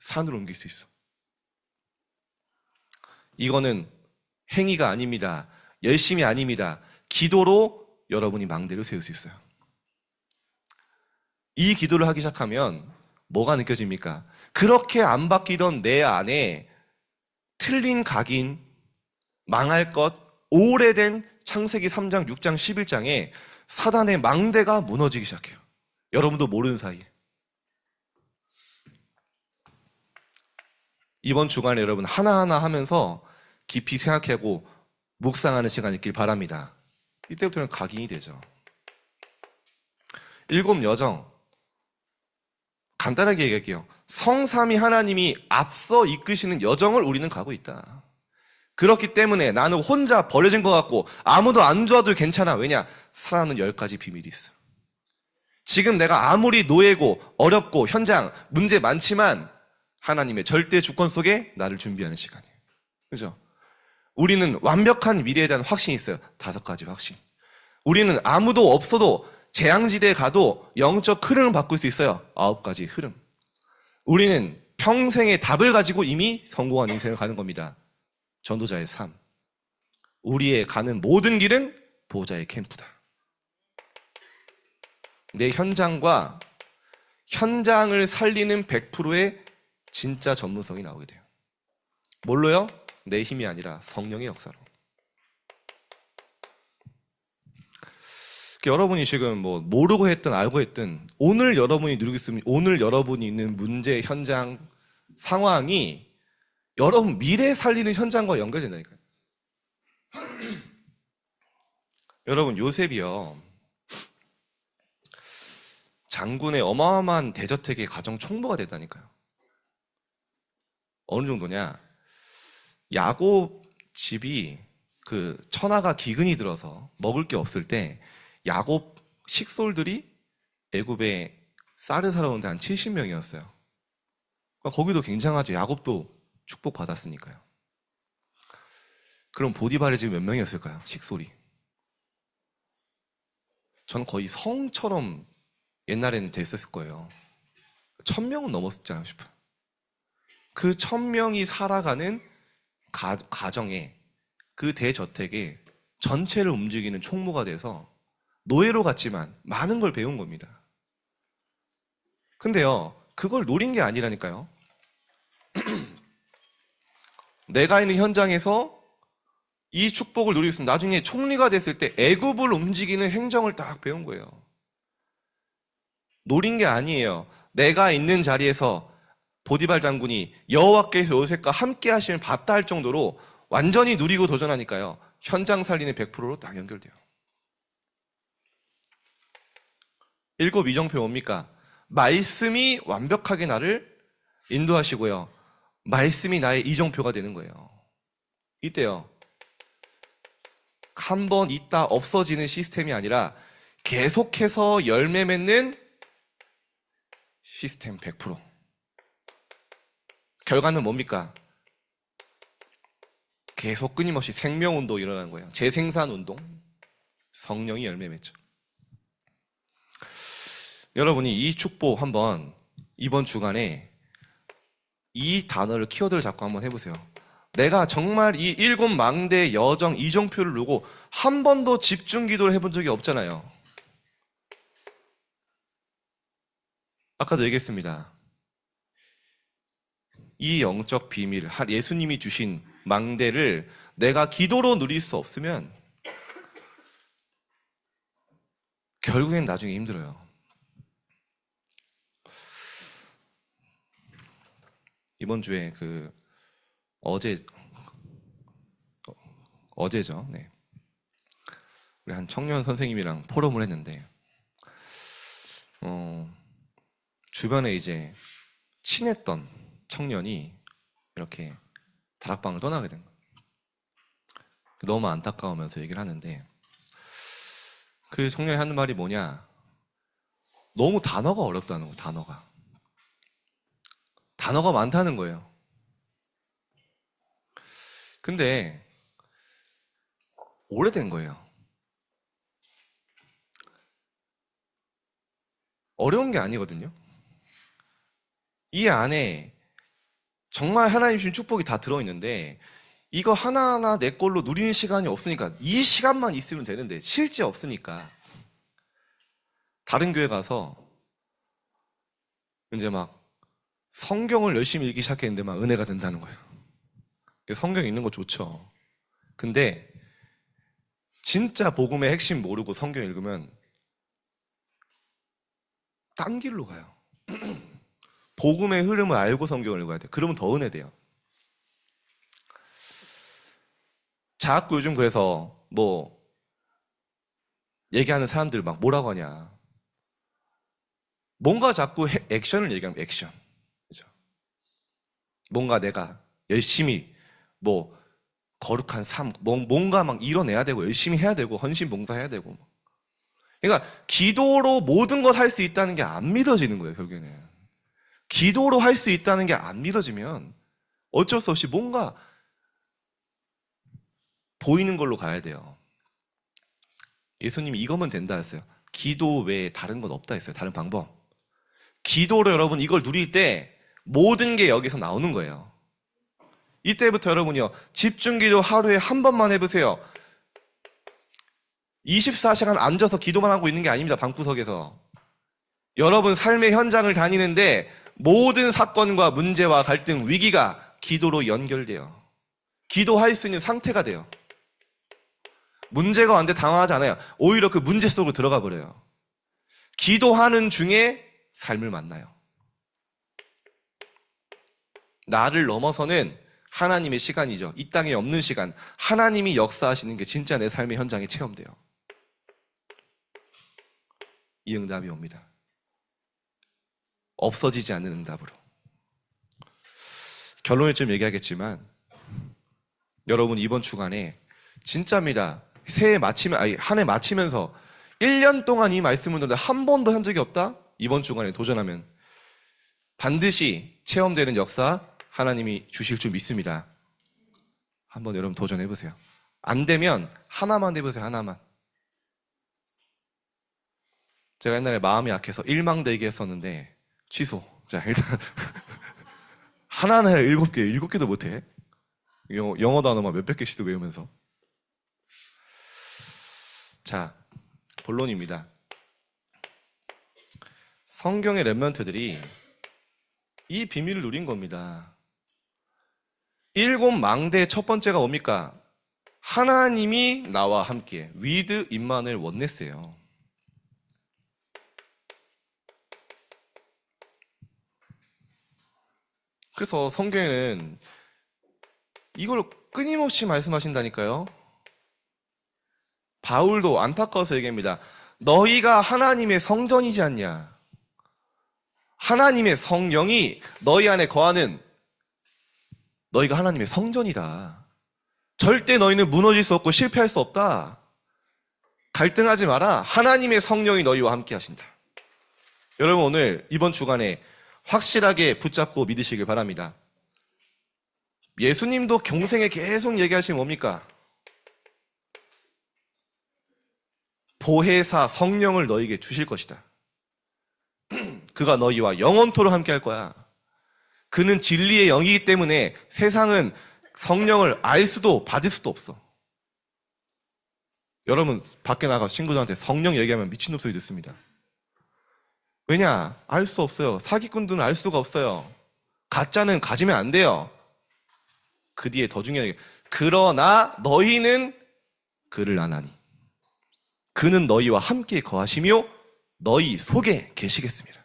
산으로 옮길 수 있어. 이거는 행위가 아닙니다. 열심이 아닙니다. 기도로 여러분이 망대를 세울 수 있어요. 이 기도를 하기 시작하면 뭐가 느껴집니까? 그렇게 안 바뀌던 내 안에 틀린 각인, 망할 것, 오래된 창세기 3장, 6장, 11장에 사단의 망대가 무너지기 시작해요. 여러분도 모르는 사이에. 이번 주간에 여러분 하나하나 하면서 깊이 생각하고 묵상하는 시간이 있길 바랍니다. 이때부터는 각인이 되죠. 7 여정. 간단하게 얘기할게요. 성삼위 하나님이 앞서 이끄시는 여정을 우리는 가고 있다. 그렇기 때문에 나는 혼자 버려진 것 같고 아무도 안 도와도 괜찮아. 왜냐? 살아남는 10가지 비밀이 있어. 지금 내가 아무리 노예고 어렵고 현장 문제 많지만 하나님의 절대 주권 속에 나를 준비하는 시간이에요. 그죠? 우리는 완벽한 미래에 대한 확신이 있어요. 5가지 확신. 우리는 아무도 없어도 재앙지대에 가도 영적 흐름을 바꿀 수 있어요. 9가지 흐름. 우리는 평생의 답을 가지고 이미 성공한 인생을 가는 겁니다. 전도자의 삶. 우리의 가는 모든 길은 보호자의 캠프다. 내 현장과 현장을 살리는 100%의 진짜 전문성이 나오게 돼요. 뭘로요? 내 힘이 아니라 성령의 역사로. 여러분이 지금 뭐 모르고 했든 알고 했든 오늘 여러분이 누리고 있으면 오늘 여러분이 있는 문제, 현장, 상황이 여러분 미래 살리는 현장과 연결된다니까요. 여러분 요셉이요, 장군의 어마어마한 대저택의 가정 총무가 됐다니까요. 어느 정도냐? 야곱 집이 그 천하가 기근이 들어서 먹을 게 없을 때 야곱 식솔들이 애굽에 쌀을 사러 오는데 한 70명이었어요. 거기도 굉장하죠. 야곱도 축복받았으니까요. 그럼 보디발의 집이 몇 명이었을까요? 식솔이. 전 거의 성처럼 옛날에는 됐었을 거예요. 1000명은 넘었지 않나 싶어요. 그 1000명이 살아가는 가정에, 그 대저택에 전체를 움직이는 총무가 돼서 노예로 갔지만 많은 걸 배운 겁니다. 근데요, 그걸 노린 게 아니라니까요. 내가 있는 현장에서 이 축복을 누리고 있으면 나중에 총리가 됐을 때 애굽을 움직이는 행정을 딱 배운 거예요. 노린 게 아니에요. 내가 있는 자리에서 보디발 장군이 여호와께서 요셉과 함께 하시면 봤다 할 정도로 완전히 누리고 도전하니까요. 현장 살리는 100%로 딱 연결돼요. 7 이정표 뭡니까? 말씀이 완벽하게 나를 인도하시고요. 말씀이 나의 이정표가 되는 거예요. 이때요, 한 번 있다 없어지는 시스템이 아니라 계속해서 열매 맺는 시스템 100%. 결과는 뭡니까? 계속 끊임없이 생명운동이 일어나는 거예요. 재생산운동. 성령이 열매 맺죠. 여러분이 이 축복 한번 이번 주간에 이 단어를, 키워드를 잡고 한번 해보세요. 내가 정말 이 7 망대 여정 이정표를 누르고 한 번도 집중 기도를 해본 적이 없잖아요. 아까도 얘기했습니다. 이 영적 비밀, 예수님이 주신 망대를 내가 기도로 누릴 수 없으면 결국엔 나중에 힘들어요. 이번 주에 어제죠. 네. 우리 한 청년 선생님이랑 포럼을 했는데, 주변에 이제 친했던 청년이 이렇게 다락방을 떠나게 된 거예요. 너무 안타까우면서 얘기를 하는데, 그 청년이 하는 말이 뭐냐? 너무 단어가 어렵다는 거예요. 단어가 많다는 거예요. 근데 오래된 거예요. 어려운 게 아니거든요. 이 안에 정말 하나님 주신 축복이 다 들어있는데 이거 하나하나 내 걸로 누리는 시간이 없으니까, 이 시간만 있으면 되는데 실제 없으니까 다른 교회 가서 이제 막 성경을 열심히 읽기 시작했는데 막 은혜가 된다는 거예요. 성경 읽는 거 좋죠. 근데 진짜 복음의 핵심 모르고 성경 읽으면 딴 길로 가요. 복음의 흐름을 알고 성경을 읽어야 돼요. 그러면 더 은혜돼요. 자꾸 요즘 그래서 뭐 얘기하는 사람들 막 뭐라고 하냐, 뭔가 자꾸 액션을 얘기하면 액션, 그죠? 뭔가 내가 열심히 뭐 거룩한 삶, 뭔가 막 이뤄내야 되고 열심히 해야 되고 헌신 봉사해야 되고. 그러니까 기도로 모든 것 할 수 있다는 게 안 믿어지는 거예요. 결국에는 기도로 할 수 있다는 게 안 믿어지면 어쩔 수 없이 뭔가 보이는 걸로 가야 돼요. 예수님이 이거면 된다 했어요. 기도 외에 다른 건 없다 했어요. 다른 방법. 기도로 여러분 이걸 누릴 때 모든 게 여기서 나오는 거예요. 이때부터 여러분이요, 집중기도 하루에 한 번만 해보세요. 24시간 앉아서 기도만 하고 있는 게 아닙니다. 방구석에서. 여러분 삶의 현장을 다니는데 모든 사건과 문제와 갈등, 위기가 기도로 연결돼요. 기도할 수 있는 상태가 돼요. 문제가 왔는데 당황하지 않아요. 오히려 그 문제 속으로 들어가 버려요. 기도하는 중에 삶을 만나요. 나를 넘어서는 하나님의 시간이죠. 이 땅에 없는 시간, 하나님이 역사하시는 게 진짜 내 삶의 현장에 체험돼요. 이 응답이 옵니다. 없어지지 않는 응답으로. 결론을 좀 얘기하겠지만 여러분 이번 주간에 진짜입니다. 한 해 마치면서 1년 동안 이 말씀을 듣는데 한 번도 한 적이 없다? 이번 주간에 도전하면 반드시 체험되는 역사 하나님이 주실 줄 믿습니다. 한번 여러분 도전해보세요. 안 되면 하나만 해보세요. 하나만. 제가 옛날에 마음이 약해서 일망대기 했었는데 취소. 자, 일단 하나는 7개, 7개도 못해. 영어 단어만 몇백 개씩도 외우면서. 자, 본론입니다. 성경의 렘넌트들이 이 비밀을 누린 겁니다. 7망대의 첫 번째가 뭡니까? 하나님이 나와 함께. with 임마누엘 원네스예요. 그래서 성경에는 이걸 끊임없이 말씀하신다니까요. 바울도 안타까워서 얘기합니다. 너희가 하나님의 성전이지 않냐? 하나님의 성령이 너희 안에 거하는 너희가 하나님의 성전이다. 절대 너희는 무너질 수 없고 실패할 수 없다. 갈등하지 마라. 하나님의 성령이 너희와 함께 하신다. 여러분 오늘 이번 주간에 확실하게 붙잡고 믿으시길 바랍니다. 예수님도 경생에 계속 얘기하시면 뭡니까? 보혜사 성령을 너희에게 주실 것이다. 그가 너희와 영원토록 함께 할 거야. 그는 진리의 영이기 때문에 세상은 성령을 알 수도 받을 수도 없어. 여러분 밖에 나가서 친구들한테 성령 얘기하면 미친놈 소리 듣습니다. 왜냐? 알 수 없어요. 사기꾼들은 알 수가 없어요. 가짜는 가지면 안 돼요. 그 뒤에 더 중요한 게 그러나 너희는 그를 아나니 그는 너희와 함께 거하시며 너희 속에 계시겠습니다.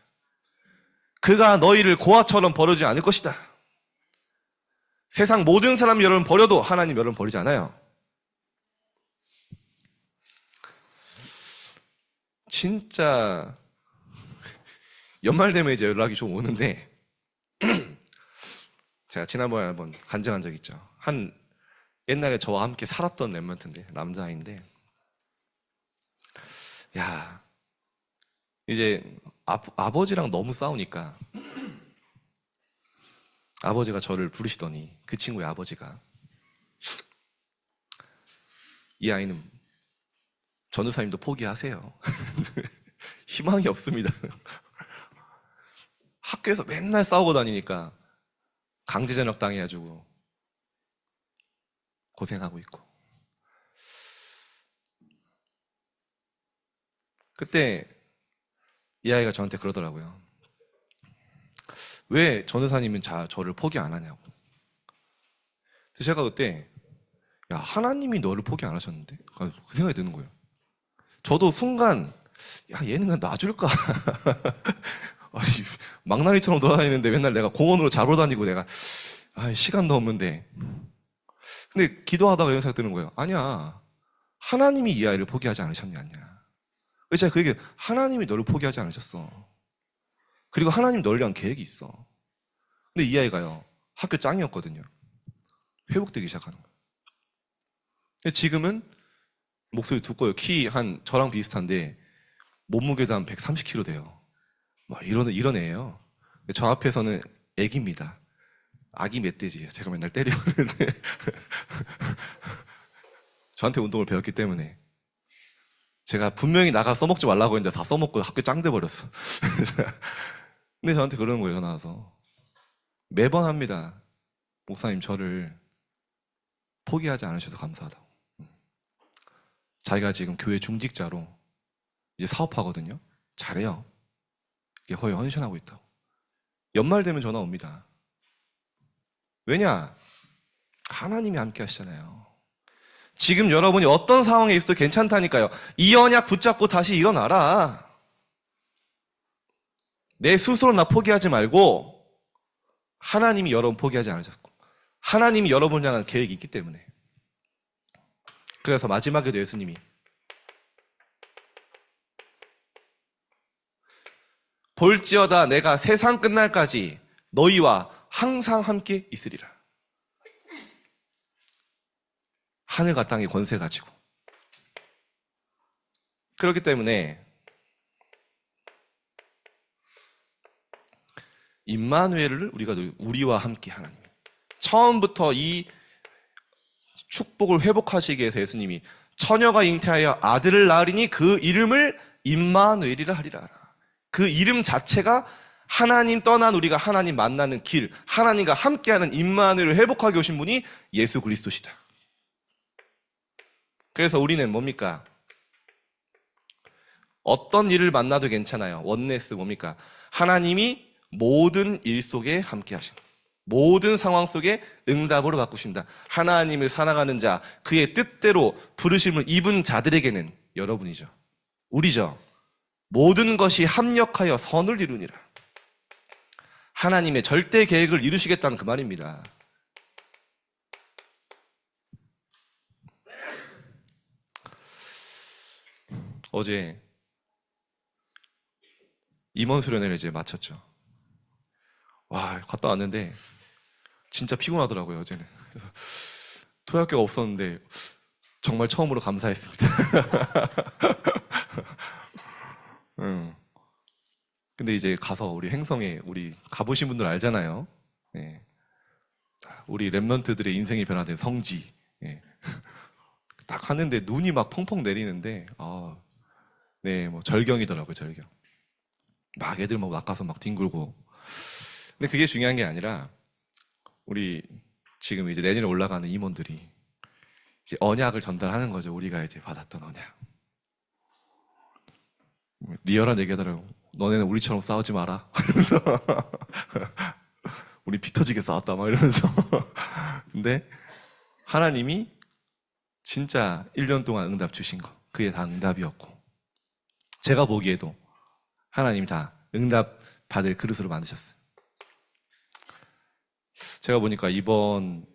그가 너희를 고아처럼 버리지 않을 것이다. 세상 모든 사람 여러분 버려도 하나님 여러분 버리지 않아요. 진짜 연말 되면 이제 연락이 좀 오는데 제가 지난번에 한번 간증한 적 있죠. 옛날에 저와 함께 살았던 랩런트인데 남자아이인데 야 이제 아버지랑 너무 싸우니까 아버지가 저를 부르시더니 그 친구의 아버지가 이 아이는 전도사님도 포기하세요. 희망이 없습니다. 학교에서 맨날 싸우고 다니니까 강제전역 당해가지고 고생하고 있고. 그때 이 아이가 저한테 그러더라고요. 왜 전도사님은 저를 포기 안 하냐고. 그래서 제가 그때 야 하나님이 너를 포기 안 하셨는데? 그 생각이 드는 거예요. 저도 순간 야 얘는 그냥 놔줄까? 망나니처럼 돌아다니는데 맨날 내가 공원으로 잡으러 다니고 내가 시간도 없는데. 근데 기도하다가 이런 생각 드는 거예요. 아니야. 하나님이 이 아이를 포기하지 않으셨냐. 그래서 제가 그 얘기 하나님이 너를 포기하지 않으셨어. 그리고 하나님 너를 위한 계획이 있어. 근데 이 아이가요. 학교 짱이었거든요. 회복되기 시작하는 거예요. 근데 지금은 목소리 두꺼워요. 키 저랑 비슷한데 몸무게도 한 130kg 돼요. 막 이런 애예요. 저 앞에서는 애기입니다. 아기 멧돼지예요. 제가 맨날 때리고 그러는데 저한테 운동을 배웠기 때문에 제가 분명히 나가 써먹지 말라고 했는데 다 써먹고 학교 짱 돼버렸어. 근데 저한테 그러는 거예요. 나와서 매번 합니다. 목사님 저를 포기하지 않으셔서 감사하다고. 자기가 지금 교회 중직자로 이제 사업하거든요. 잘해요. 이게 거의 헌신하고 있다고. 연말 되면 전화 옵니다. 왜냐? 하나님이 함께 하시잖아요. 지금 여러분이 어떤 상황에 있어도 괜찮다니까요. 이 언약 붙잡고 다시 일어나라. 내 스스로 나 포기하지 말고 하나님이 여러분 포기하지 않으셨고 하나님이 여러분을 향한 계획이 있기 때문에. 그래서 마지막에도 예수님이 볼지어다 내가 세상 끝날까지 너희와 항상 함께 있으리라. 하늘과 땅의 권세 가지고. 그렇기 때문에 임마누엘을 우리와 함께 하나님. 처음부터 이 축복을 회복하시기 위해서 예수님이 처녀가 잉태하여 아들을 낳으리니 그 이름을 임마누엘이라 하리라. 그 이름 자체가 하나님 떠난 우리가 하나님 만나는 길, 하나님과 함께하는 임마누엘을 회복하게 오신 분이 예수 그리스도시다. 그래서 우리는 뭡니까? 어떤 일을 만나도 괜찮아요. 원네스 뭡니까? 하나님이 모든 일 속에 함께 하신다. 모든 상황 속에 응답으로 바꾸신다. 하나님을 사랑하는 자, 그의 뜻대로 부르심을 입은 자들에게는 여러분이죠. 우리죠. 모든 것이 합력하여 선을 이루니라. 하나님의 절대 계획을 이루시겠다는 그 말입니다. 어제 임원 수련회를 이제 마쳤죠. 와, 갔다 왔는데 진짜 피곤하더라고요, 어제는. 그래서 토요학교가 없었는데 정말 처음으로 감사했습니다. 근데 이제 가서 우리 행성에 우리 가보신 분들 알잖아요. 네. 우리 랩런트들의 인생이 변화된 성지. 네. 딱 하는데 눈이 막 펑펑 내리는데 네, 뭐 절경이더라고요, 절경. 막 애들 막 낚아서 막 뒹굴고. 근데 그게 중요한 게 아니라 우리 지금 이제 내년에 올라가는 임원들이 이제 언약을 전달하는 거죠. 우리가 이제 받았던 언약. 리얼한 얘기하더라고. 너네는 우리처럼 싸우지 마라. 이러면서 우리 피 터지게 싸웠다 막 이러면서. 근데 하나님이 진짜 1년 동안 응답 주신 거, 그게 다 응답이었고, 제가 보기에도 하나님 다 응답 받을 그릇으로 만드셨어요. 제가 보니까 이번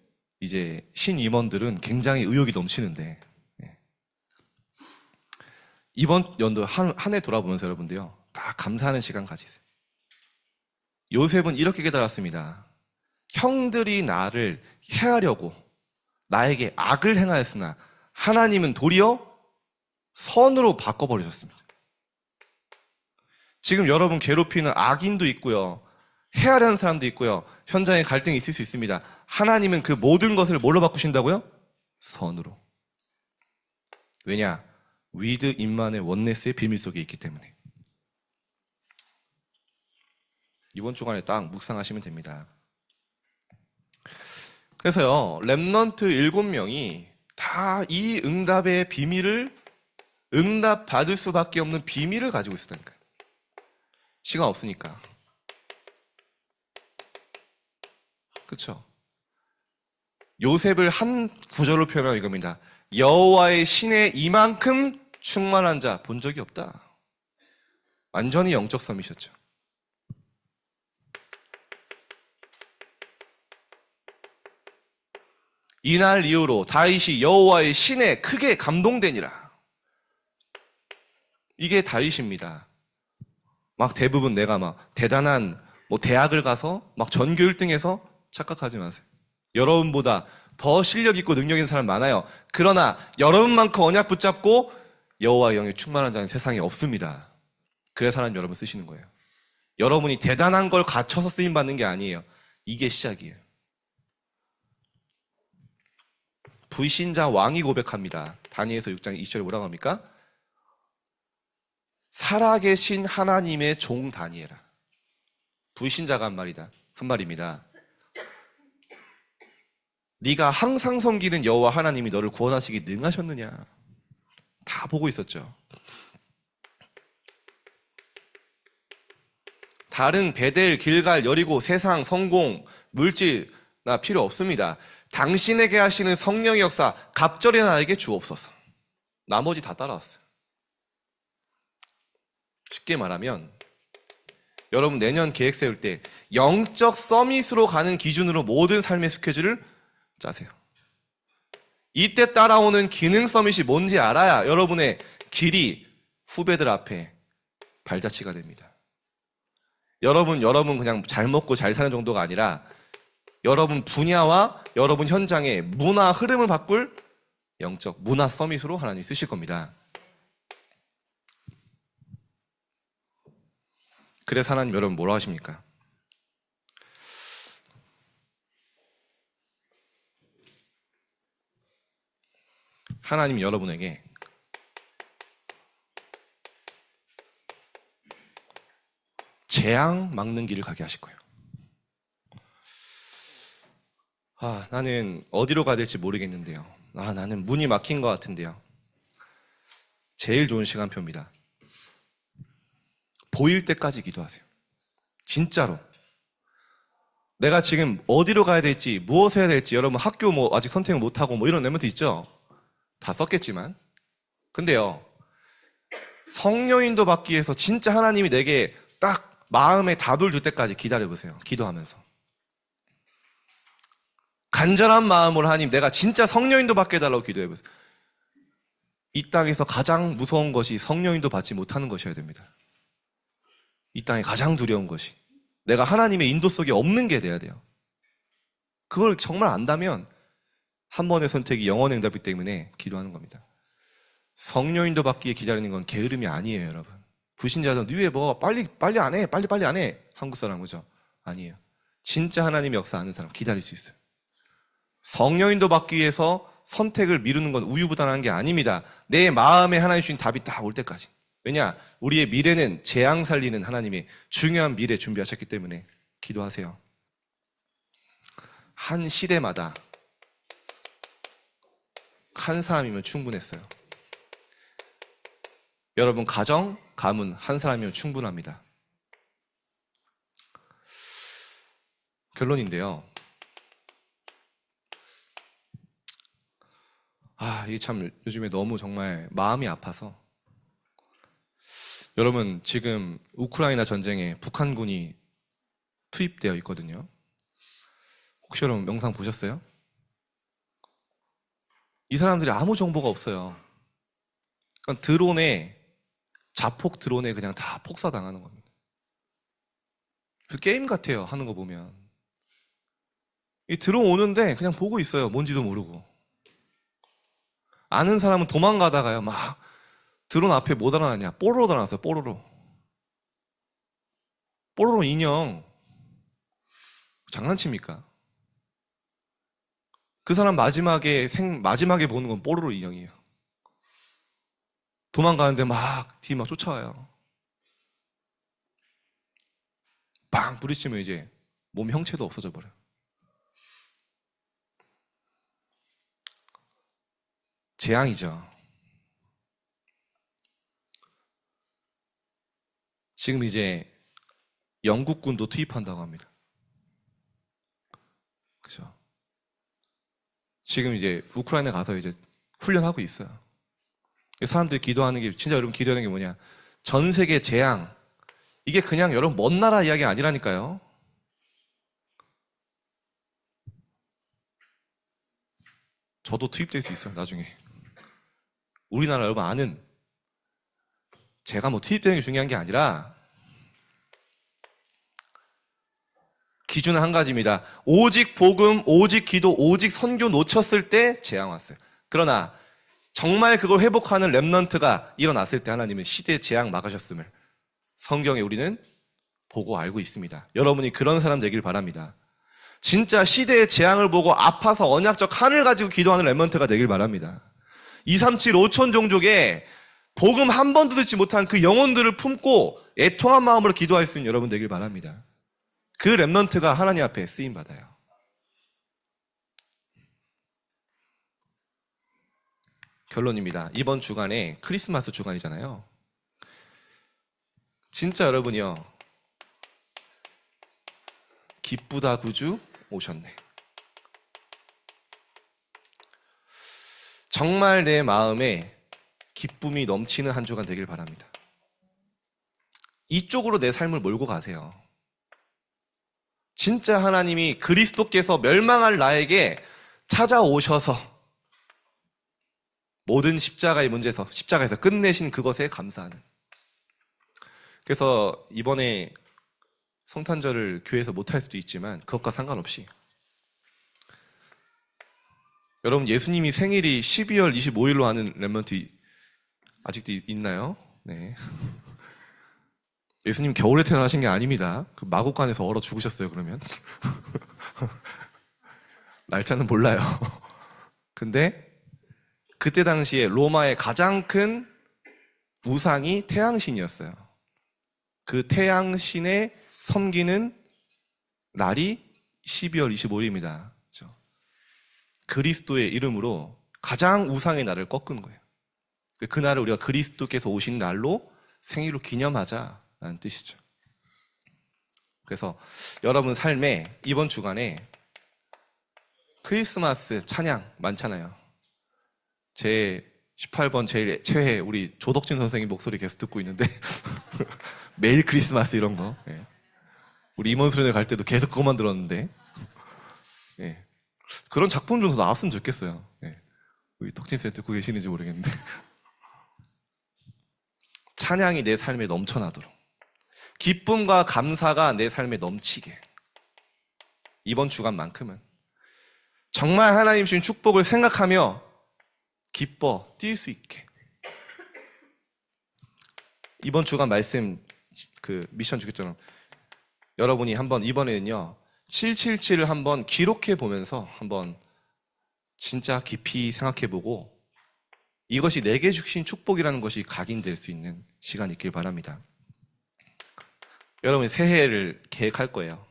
이제 신임원들은 굉장히 의욕이 넘치는데, 이번 연도 한 해 돌아보면서 여러분들요, 다 감사하는 시간 가지세요. 요셉은 이렇게 깨달았습니다. 형들이 나를 해하려고 나에게 악을 행하였으나 하나님은 도리어 선으로 바꿔버리셨습니다. 지금 여러분 괴롭히는 악인도 있고요, 해하려는 사람도 있고요, 현장에 갈등이 있을 수 있습니다. 하나님은 그 모든 것을 뭘로 바꾸신다고요? 선으로. 왜냐? 위드 임만의 원네스의 비밀 속에 있기 때문에. 이번 주간에 딱 묵상하시면 됩니다. 그래서요, 랩넌트 7명이 다 이 응답의 비밀을, 응답 받을 수밖에 없는 비밀을 가지고 있었다니까요. 시간 없으니까. 그렇죠? 요셉을 한 구절로 표현하는 이겁니다. 여호와의 신에 이만큼 충만한 자 본 적이 없다. 완전히 영적 섬이셨죠. 이날 이후로 다윗이 여호와의 신에 크게 감동되니라. 이게 다윗입니다. 막 대부분 내가 막 대단한 뭐 대학을 가서 막 전교 1등해서 착각하지 마세요. 여러분보다 더 실력 있고 능력 있는 사람 많아요. 그러나 여러분만큼 언약 붙잡고 여호와의 영에 충만한 자는 세상에 없습니다. 그래서 하나님 여러분 쓰시는 거예요. 여러분이 대단한 걸 갖춰서 쓰임 받는 게 아니에요. 이게 시작이에요. 불신자 왕이 고백합니다. 다니엘서 6장 20절에 뭐라고 합니까? 살아계신 하나님의 종 다니엘아. 불신자가 한 말입니다. 네가 항상 섬기는 여호와 하나님이 너를 구원하시기 능하셨느냐. 다 보고 있었죠. 다른 베델, 길갈, 여리고, 세상, 성공, 물질 나 필요 없습니다. 당신에게 하시는 성령의 역사 갑절에 나에게 주옵소서. 나머지 다 따라왔어요. 쉽게 말하면 여러분 내년 계획 세울 때 영적 서밋으로 가는 기준으로 모든 삶의 스케줄을 짜세요. 이때 따라오는 기능 서밋이 뭔지 알아야 여러분의 길이 후배들 앞에 발자취가 됩니다. 여러분 그냥 잘 먹고 잘 사는 정도가 아니라 여러분 분야와 여러분 현장의 문화 흐름을 바꿀 영적 문화 서밋으로 하나님이 쓰실 겁니다. 그래서 하나님 여러분 뭐라 하십니까? 하나님 여러분에게 재앙 막는 길을 가게 하실 거예요. 나는 어디로 가야 될지 모르겠는데요. 나는 문이 막힌 것 같은데요. 제일 좋은 시간표입니다. 보일 때까지 기도하세요. 진짜로. 내가 지금 어디로 가야 될지, 무엇을 해야 될지, 여러분 학교 아직 선택을 못하고 이런 랩런트 있죠? 다 썼겠지만. 근데요, 성령인도 받기 위해서 진짜 하나님이 내게 딱 마음에 답을 줄 때까지 기다려보세요. 기도하면서. 간절한 마음으로 하나님 내가 진짜 성령인도 받게 해달라고 기도해보세요. 이 땅에서 가장 무서운 것이 성령인도 받지 못하는 것이어야 됩니다. 이 땅에 가장 두려운 것이 내가 하나님의 인도 속에 없는 게 돼야 돼요. 그걸 정말 안다면 한 번의 선택이 영원의 응답이기 때문에 기도하는 겁니다. 성령인도 받기에 기다리는 건 게으름이 아니에요, 여러분. 불신자들은 왜 빨리 안 해, 빨리 안 해. 한국 사람 그죠? 아니에요. 진짜 하나님의 역사 아는 사람 기다릴 수 있어요. 성령인도 받기 위해서 선택을 미루는 건 우유부단한 게 아닙니다. 내 마음에 하나님 주신 답이 딱 올 때까지. 왜냐? 우리의 미래는 재앙 살리는 하나님의 중요한 미래 준비하셨기 때문에 기도하세요. 한 시대마다 한 사람이면 충분했어요. 여러분 가정, 가문 한 사람이면 충분합니다. 결론인데요. 이게 참 요즘에 너무 정말 마음이 아파서 여러분 지금 우크라이나 전쟁에 북한군이 투입되어 있거든요. 혹시 여러분 영상 보셨어요? 이 사람들이 아무 정보가 없어요. 그러니까 자폭 드론에 그냥 다 폭사당하는 겁니다. 그래서 게임 같아요, 하는 거 보면. 이 드론 오는데 그냥 보고 있어요. 뭔지도 모르고. 아는 사람은 도망가다가요, 막 드론 앞에 뭐 달아놨냐? 뽀로로 달아놨어요, 뽀로로. 뽀로로 인형. 장난칩니까? 그 사람 마지막에 보는 건 뽀로로 인형이에요. 도망가는데 뒤 쫓아와요. 빵 부딪히면 이제 몸 형체도 없어져 버려요. 재앙이죠. 지금 이제 영국군도 투입한다고 합니다. 그죠? 지금 이제 우크라이나 가서 이제 훈련하고 있어요. 사람들이 기도하는 게, 진짜 여러분 기도하는 게 뭐냐? 전 세계 재앙. 이게 그냥 여러분 먼 나라 이야기 아니라니까요. 저도 투입될 수 있어요, 나중에. 우리나라 여러분 아는, 제가 투입되는 게 중요한 게 아니라 기준은 한 가지입니다. 오직 복음, 오직 기도, 오직 선교 놓쳤을 때 재앙 왔어요. 그러나 정말 그걸 회복하는 렘넌트가 일어났을 때 하나님은 시대 재앙 막으셨음을 성경에 우리는 보고 알고 있습니다. 여러분이 그런 사람 되길 바랍니다. 진짜 시대의 재앙을 보고 아파서 언약적 한을 가지고 기도하는 렘넌트가 되길 바랍니다. 237 5천 종족에 복음 한 번도 듣지 못한 그 영혼들을 품고 애통한 마음으로 기도할 수 있는 여러분 되길 바랍니다. 그 렘넌트가 하나님 앞에 쓰임받아요. 결론입니다. 이번 주간에 크리스마스 주간이잖아요. 진짜 여러분이요, 기쁘다 구주 오셨네. 정말 내 마음에 기쁨이 넘치는 한 주간 되길 바랍니다. 이쪽으로 내 삶을 몰고 가세요. 진짜 하나님이 그리스도께서 멸망할 나에게 찾아오셔서 모든 십자가에서 끝내신 그것에 감사하는. 그래서 이번에 성탄절을 교회에서 못할 수도 있지만 그것과 상관없이 여러분, 예수님이 생일이 12월 25일로 하는 렘넌트 아직도 있나요? 네. 예수님 겨울에 태어나신 게 아닙니다. 그 마곡간에서 얼어 죽으셨어요, 그러면. 날짜는 몰라요. 근데 그때 당시에 로마의 가장 큰 우상이 태양신이었어요. 그 태양신에 섬기는 날이 12월 25일입니다. 그렇죠? 그리스도의 이름으로 가장 우상의 날을 꺾은 거예요. 그 날을 우리가 그리스도께서 오신 날로 생일로 기념하자라는 뜻이죠. 그래서 여러분 삶에 이번 주간에 크리스마스 찬양 많잖아요. 제 18번 제일 최애 우리 조덕진 선생님 목소리 계속 듣고 있는데 매일 크리스마스 이런 거. 예. 우리 임원수련회 갈 때도 계속 그것만 들었는데 예. 그런 작품 좀 더 나왔으면 좋겠어요. 예. 우리 덕진 쌤 듣고 계시는지 모르겠는데 찬양이 내 삶에 넘쳐나도록, 기쁨과 감사가 내 삶에 넘치게, 이번 주간만큼은 정말 하나님 주신 축복을 생각하며 기뻐 뛸 수 있게. 이번 주간 말씀 그 미션 주겠처럼 여러분이 한번 이번에는요 777을 한번 기록해 보면서 한번 진짜 깊이 생각해 보고 이것이 내게 주신 축복이라는 것이 각인될 수 있는 시간이 있길 바랍니다. 여러분 새해를 계획할 거예요.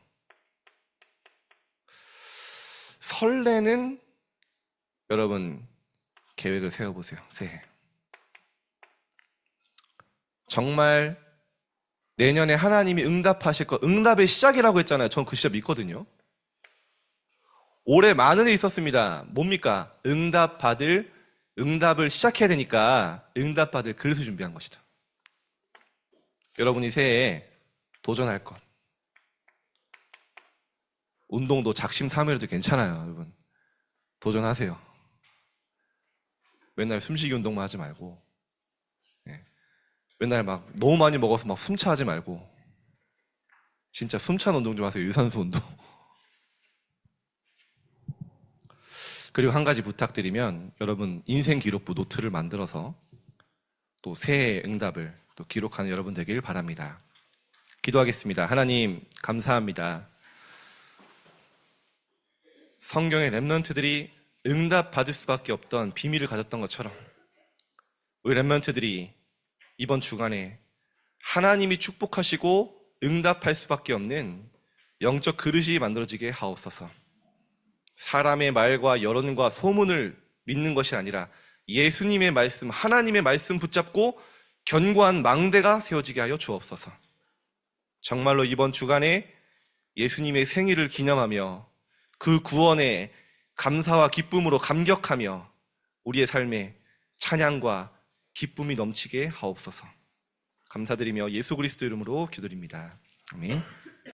설레는 여러분 계획을 세워보세요. 새해 정말 내년에 하나님이 응답하실 것, 응답의 시작이라고 했잖아요. 전 그 시작 믿거든요. 올해 많은 일이 있었습니다. 뭡니까? 응답을 시작해야 되니까 응답받을 그릇을 준비한 것이다. 여러분이 새해에 도전할 것, 운동도 작심삼일해도 괜찮아요. 여러분 도전하세요. 맨날 숨쉬기 운동만 하지 말고, 맨날 막 너무 많이 먹어서 막 숨차하지 말고 진짜 숨차는 운동 좀 하세요. 유산소 운동. 그리고 한 가지 부탁드리면 여러분 인생 기록부 노트를 만들어서 또 새해 응답을 또 기록하는 여러분 되길 바랍니다. 기도하겠습니다. 하나님 감사합니다. 성경의 렘넌트들이 응답 받을 수밖에 없던 비밀을 가졌던 것처럼 우리 렘넌트들이 이번 주간에 하나님이 축복하시고 응답할 수밖에 없는 영적 그릇이 만들어지게 하옵소서. 사람의 말과 여론과 소문을 믿는 것이 아니라 예수님의 말씀, 하나님의 말씀 붙잡고 견고한 망대가 세워지게 하여 주옵소서. 정말로 이번 주간에 예수님의 생일을 기념하며 그 구원에 감사와 기쁨으로 감격하며 우리의 삶에 찬양과 기쁨이 넘치게 하옵소서. 감사드리며 예수 그리스도 이름으로 기도드립니다. 아멘.